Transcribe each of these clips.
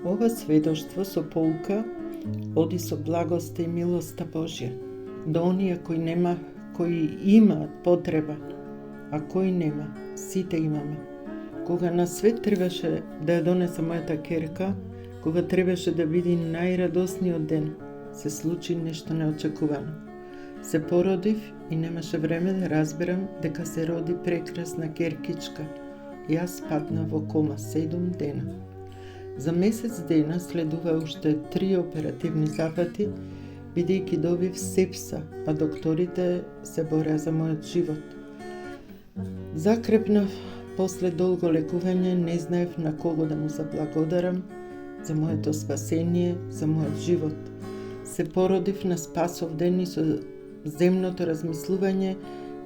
Ова сведоштво со полука оди со благоста и милоста Божја до оние кои имаат потреба, а кои нема, сите имаме. Кога на свет требаше да ја донесе мојата керка, кога требаше да биде најрадосниот ден, се случи нешто неочекувано. Се породив и немаше време да разберам дека се роди прекрасна керкичка. Јас падна во кома 7 дена. За месец дена следува уште 3 оперативни запати, бидејќи добив сепса, а докторите се бореа за мојот живот. Закрепнав после долго лекување, не знаев на кого да му заблагодарам за моето спасение, за мојот живот. Се породив на Спасов ден и со земното размислување,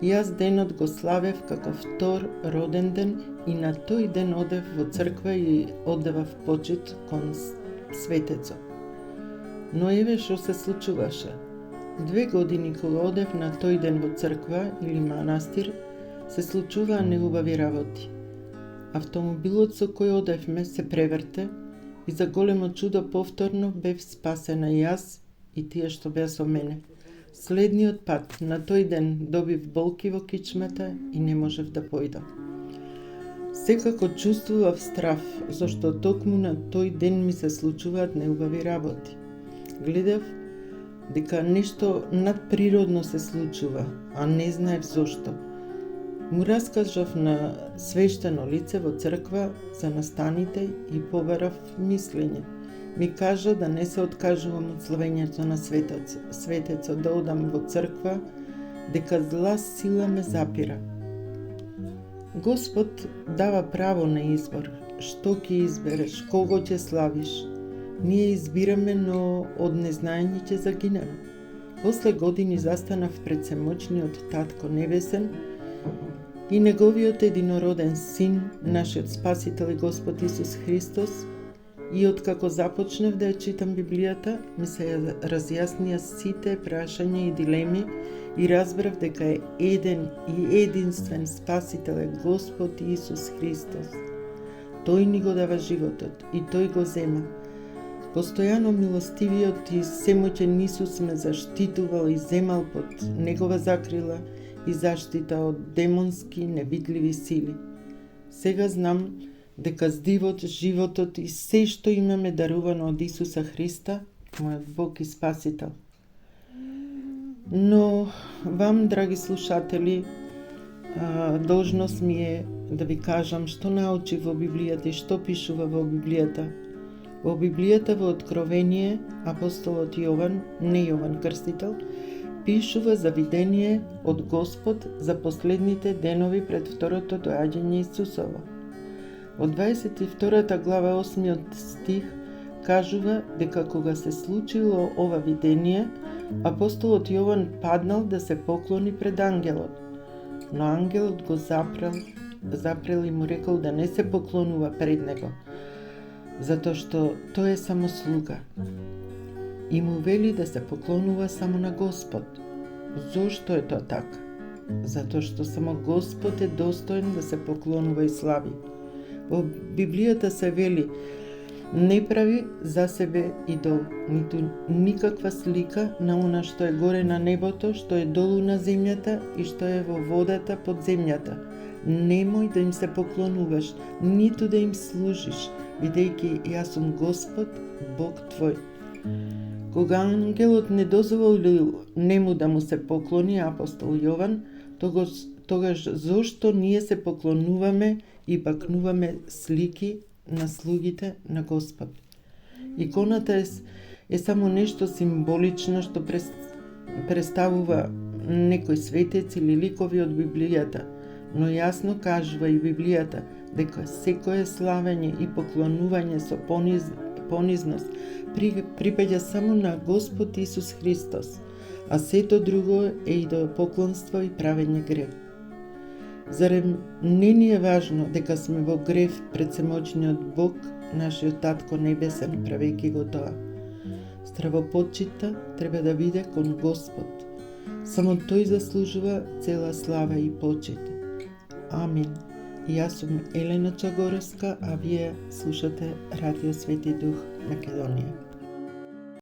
јас денот го славев како втор роден ден и на тој ден одев во црква и оддевав почит кон светецот. Но еве што се случуваше. 2 години кога одев на тој ден во црква или манастир, се случуваа неубави работи. Автомобилот со кој одевме се преврте и за големо чудо повторно бев спасена јас и тие што беа со мене. Следниот пат, на тој ден, добив болки во кичмата и не можев да појдам. Секако чувствував страв, зашто токму на тој ден ми се случуваат неубави работи. Гледав дека нешто надприродно се случува, а не знаев зошто. Му раскажав на свештено лице во црква за настаните и побарав мислење. Ми кажа да не се откажувам од славењето на светецот, да одам во црква, дека зла сила ме запира. Господ дава право на избор, што ќе избереш, кого ќе славиш. Ние избираме, но од незнаење ќе загинеме. После години застанав пред всемочниот Татко Небесен и неговиот единороден Син, нашиот Спасител и Господ Исус Христос, и откако започнав да ја читам Библијата, ми се разјаснија сите прашања и дилеми и разбрав дека е еден и единствен Спасител е Господ Исус Христос. Тој ни го дава животот и Тој го зема. Постојано милостивиот и семоќен Исус ме заштитувал и земал под Негова закрила и заштита од демонски невидливи сили. Сега знам дека здивот, животот и се што имаме дарувано од Исуса Христа, мојот Бог и Спасител. Но вам, драги слушатели, должност ми е да ви кажам што научи во Библијата и што пишува во Библијата. Во Библијата во Откровение апостолот Јован, не Јован Крстител, пишува за видение од Господ за последните денови пред второто доаѓање Исусово. Од 22 глава 8 стих кажува дека кога се случило ова видение, апостолот Јован паднал да се поклони пред ангелот. Но ангелот го запрел и му рекол да не се поклонува пред него, затоа што тој е само слуга. И му вели да се поклонува само на Господ. Зошто е тоа така? Затоа што само Господ е достоен да се поклонува и слави. Во Библијата се вели: не прави за себе идол, ниту никаква слика на она што е горе на небото, што е долу на земјата и што е во водата под земјата. Немој да им се поклонуваш, ниту да им служиш, бидејќи јас сум Господ, Бог твој. Кога ангелот не дозволил нему да му се поклони, апостол Јован, тогаш зошто ние се поклонуваме и бакнуваме слики на слугите на Господ? Иконата е само нешто символично што представува некој светец или ликови од Библијата, но јасно кажува и Библијата дека секое славење и поклонување со понизност припаѓа само на Господ Исус Христос, а сето друго е идолопоклонство и правење грев. Зарем не ни е важно дека сме во грев пред всемочниот Бог, нашиот Татко Небесен, правејќи го тоа? Стравопочитта треба да биде кон Господ. Само тој заслужува цела слава и почит. Амин. Јас сум Елена Чагореска, а вие слушате Радио Свети Дух Македонија.